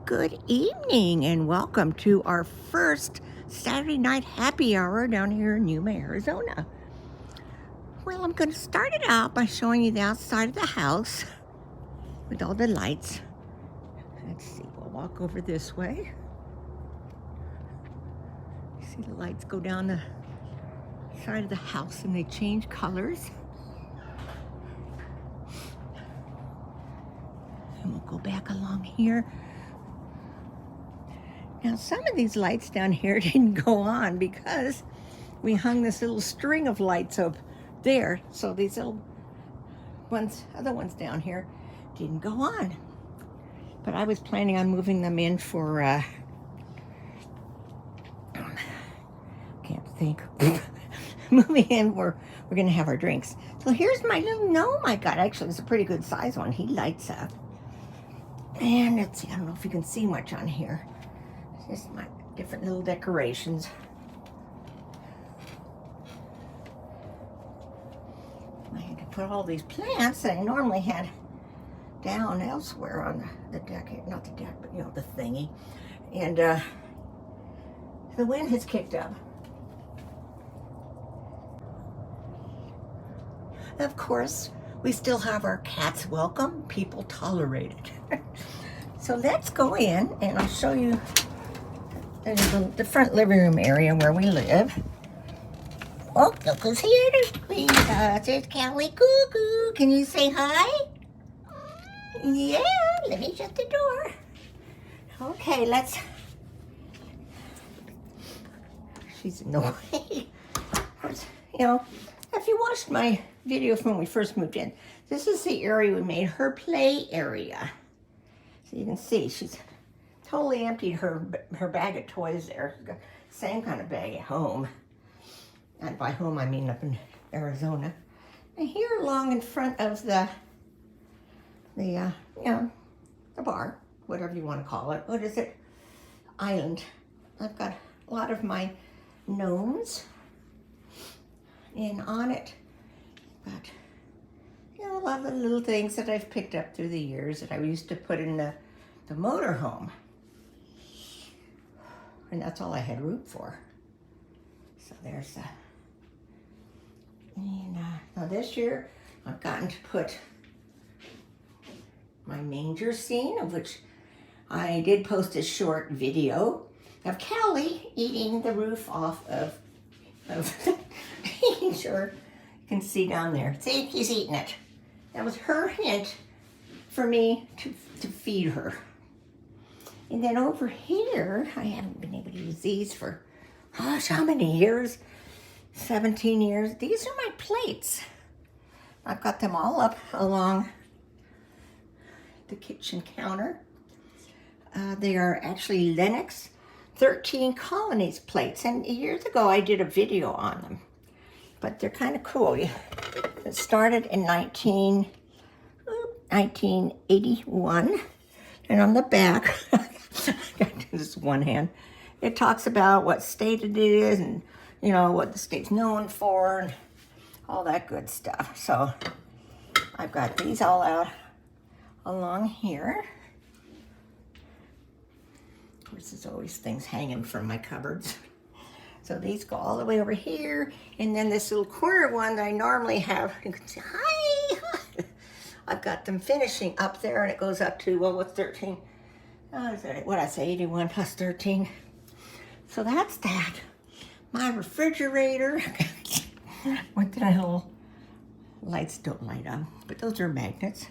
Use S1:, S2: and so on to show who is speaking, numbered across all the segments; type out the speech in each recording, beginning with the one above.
S1: Good evening and welcome to our first Saturday night happy hour down here in Yuma, Arizona. Well, I'm going to start it out by showing you the outside of the house with all the lights. Let's see, we'll walk over this way. See the lights go down the side of the house and they change colors. And we'll go back along here. Now, some of these lights down here didn't go on because we hung this little string of lights up there. So these little ones, other ones down here, didn't go on. But I was planning on moving them in for, can't think, moving in where we're gonna have our drinks. So here's my little gnome I got. Actually, it's a pretty good size one. He lights up. And let's see, I don't know if you can see much on here. Just my different little decorations. I had to put all these plants that I normally had down elsewhere on the deck, not the deck, but the thingy. And the wind has kicked up. Of course, we still have our cats welcome, people tolerated. So let's go in and I'll show you the front living room area where we live. Oh, look who's here to greet us. There's Callie Cuckoo. Can you say hi? Yeah, let me shut the door. Okay, let's... She's in the way. If you watched my video from when we first moved in, this is the area we made her play area. So you can see she's totally emptied her bag of toys there. She's got the same kind of bag at home. And by home, I mean up in Arizona. And here along in front of the bar, whatever you want to call it. What is it? Island. I've got a lot of my gnomes. And on it, but a lot of the little things that I've picked up through the years that I used to put in the motorhome. And that's all I had room for. So there's now this year I've gotten to put my manger scene, of which I did post a short video of Callie eating the roof off of the manger. You can see down there. See, she's eating it. That was her hint for me to feed her. And then over here, I haven't been able to use these for, gosh, how many years? 17 years. These are my plates. I've got them all up along the kitchen counter. They are actually Lennox 13 Colonies plates. And years ago, I did a video on them. But they're kind of cool. It started in 1981. And on the back, I got to do this one hand. It talks about what state it is and, what the state's known for and all that good stuff. So I've got these all out along here. Of course, there's always things hanging from my cupboards. So these go all the way over here. And then this little corner one that I normally have, you can see, hi! I've got them finishing up there, and it goes up to, what's 13? What I say, 81 plus 13. So that's that. My refrigerator with the little lights don't light up, but those are magnets.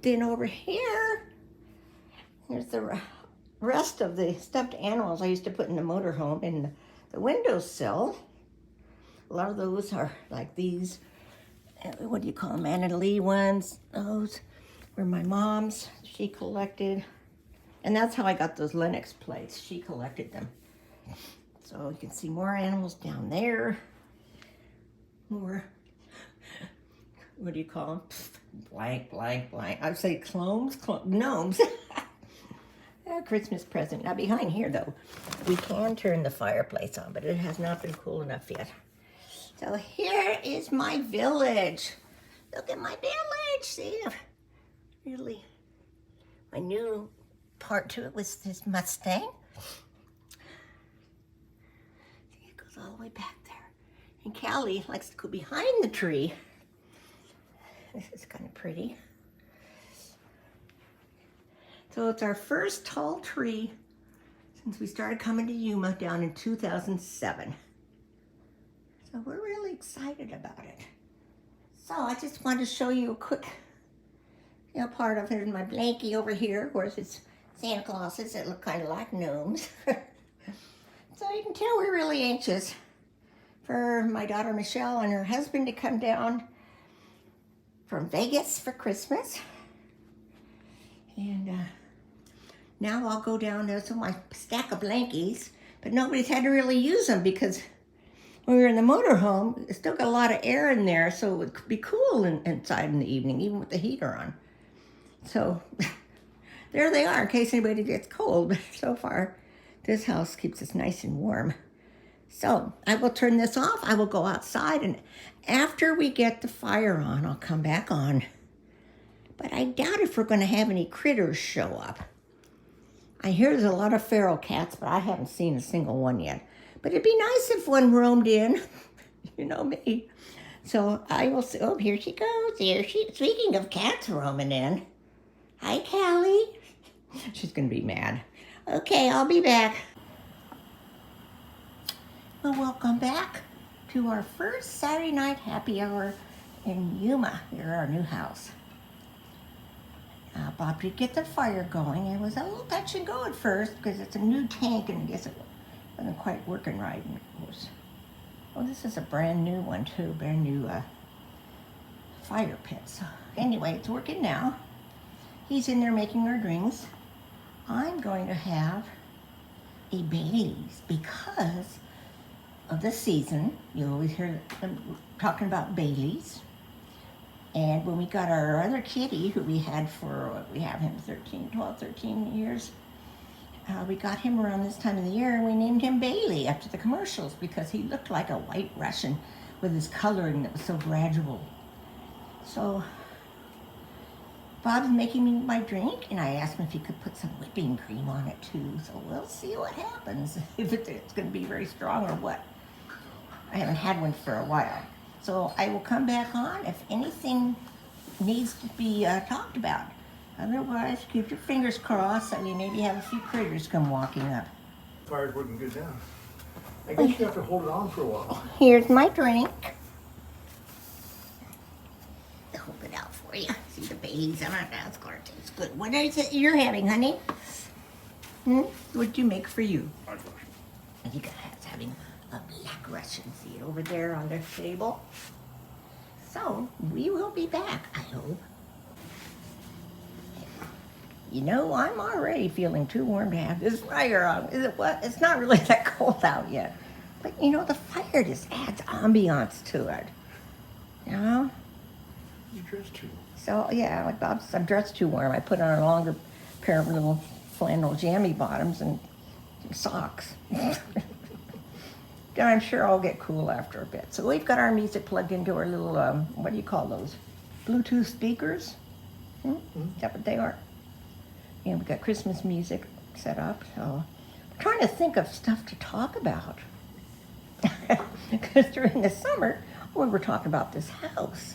S1: Then over here, there's the rest of the stuffed animals I used to put in the motorhome in the windowsill. A lot of those are like these, what do you call them, Anna Lee ones. Those were my mom's. She collected, and that's how I got those Lennox plates. She collected them. So you can see more animals down there. More, what do you call them? Blank, blank, blank. I'd say gnomes. A Christmas present. Now behind here though, we can turn the fireplace on, but it has not been cool enough yet. So here is my village. Look at my village. See, really, my new part to it was this Mustang. See, it goes all the way back there. And Callie likes to go behind the tree. This is kind of pretty. So it's our first tall tree since we started coming to Yuma down in 2007. So we're really excited about it. So I just wanted to show you a quick, part of it in my blankie over here. Of course, it's Santa Clauses that look kind of like gnomes. So you can tell we're really anxious for my daughter Michelle and her husband to come down from Vegas for Christmas. And now I'll go down there to my stack of blankies, but nobody's had to really use them because when we were in the motorhome, it's still got a lot of air in there, so it would be cool inside in the evening, even with the heater on. So there they are in case anybody gets cold. But so far, this house keeps us nice and warm. So I will turn this off. I will go outside, and after we get the fire on, I'll come back on. But I doubt if we're going to have any critters show up. I hear there's a lot of feral cats, but I haven't seen a single one yet. But it'd be nice if one roamed in. You know me. So I will see. Oh, here she goes. Speaking of cats roaming in. Hi, Callie. She's going to be mad. Okay, I'll be back. Well, welcome back to our first Saturday night happy hour in Yuma, here at our new house. Bob did get the fire going. It was a little touch and go at first because it's a new tank and I guess it wasn't quite working right. And of course, this is a brand new one too, brand new fire pit. So anyway, it's working now. He's in there making our drinks. I'm going to have a Bailey's because of the season. You always hear them talking about Bailey's. And when we got our other kitty, who we had we have him 12, 13 years, we got him around this time of the year and we named him Bailey after the commercials because he looked like a white Russian with his coloring that was so gradual. So Bob's making me my drink and I asked him if he could put some whipping cream on it too. So we'll see what happens, if it's going to be very strong or what. I haven't had one for a while. So I will come back on if anything needs to be talked about. Otherwise, keep your fingers crossed that we maybe have a few critters come walking up.
S2: Fire's working good now. I guess you have to hold it on for a while.
S1: Here's my drink. I'll hold it out for you. See the Bailey's on it. That's going to taste good. What is it you're having, honey? What'd you make for you? You guys having a black Russian. See it over there on the table? So, we will be back, I hope. You know, I'm already feeling too warm to have this fire on. Is it what? It's not really that cold out yet. But, the fire just adds ambiance to it. You know?
S2: You're dressed too.
S1: So, yeah, like I'm dressed too warm. I put on a longer pair of little flannel jammy bottoms and socks. I'm sure I'll get cool after a bit. So we've got our music plugged into our little, what do you call those? Bluetooth speakers? Is that what they are? And we've got Christmas music set up. So I'm trying to think of stuff to talk about. Because during the summer, we were talking about this house.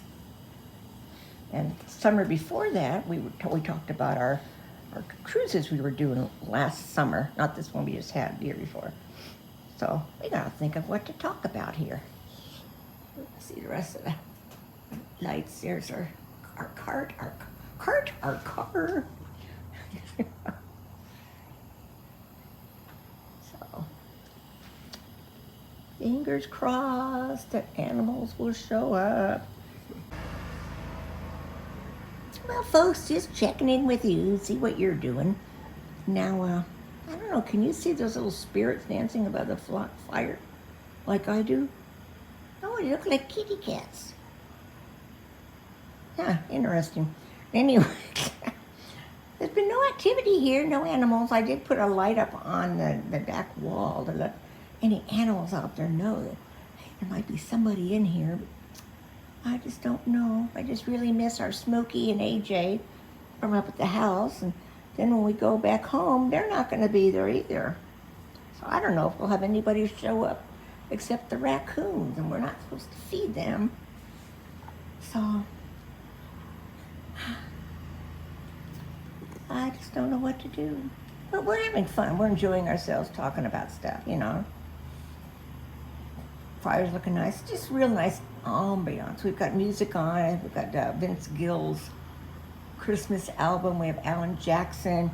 S1: And summer before that, we talked about our cruises we were doing last summer. Not this one we just had the year before. So we gotta think of what to talk about here. Let's see the rest of the lights. There's our car. So, fingers crossed that animals will show up. Well, folks, just checking in with you, see what you're doing. Now, I don't know, can you see those little spirits dancing above the fire like I do? Oh, they look like kitty cats. Yeah, interesting. Anyway, there's been no activity here, no animals. I did put a light up on the back wall to let any animals out there know that hey, there might be somebody in here. But I just don't know. I just really miss our Smokey and AJ from up at the house. And then when we go back home, they're not going to be there either. So I don't know if we'll have anybody show up except the raccoons, and we're not supposed to feed them. So I just don't know what to do. But we're having fun. We're enjoying ourselves talking about stuff, you know. Fire's looking nice. Just real nice ambiance. We've got music on. We've got Vince Gill's Christmas album. We have Alan Jackson.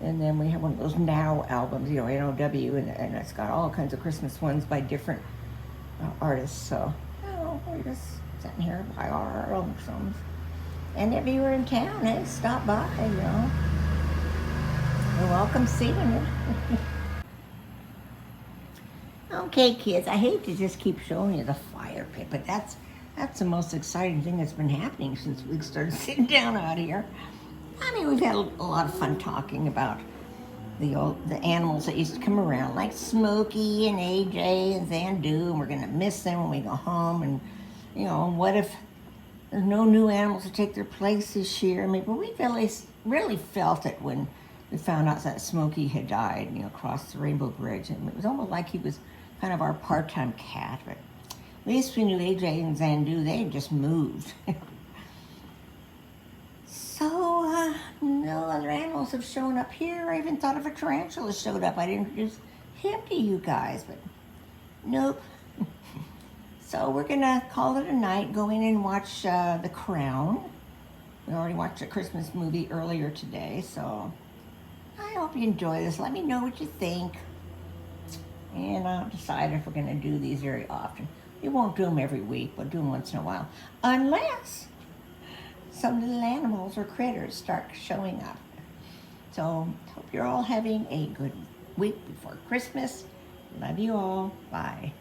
S1: And then we have one of those Now albums, you know, N-O-W. And it's got all kinds of Christmas ones by different artists. So, we're just sitting here by our own songs. And if you were in town, hey, stop by, you know. You're welcome seeing it. Okay, kids, I hate to just keep showing you the fire pit, but that's the most exciting thing that's been happening since we started sitting down out here. I mean, we've had a lot of fun talking about the animals that used to come around, like Smokey and AJ and Zandu, and we're gonna miss them when we go home. And you know, what if there's no new animals to take their place this year? I mean, but we really felt it when we found out that Smokey had died, you know, across the Rainbow Bridge. And it was almost like he was kind of our part-time cat, but at least we knew AJ and Zandu, they had just moved. So, no other animals have shown up here. I even thought if a tarantula showed up, I'd introduce him to you guys, but nope. So we're gonna call it a night, go in and watch The Crown. We already watched a Christmas movie earlier today, so I hope you enjoy this. Let me know what you think. And I'll decide if we're gonna do these very often. We won't do them every week, but do them once in a while. Unless some little animals or critters start showing up. So, hope you're all having a good week before Christmas. Love you all. Bye.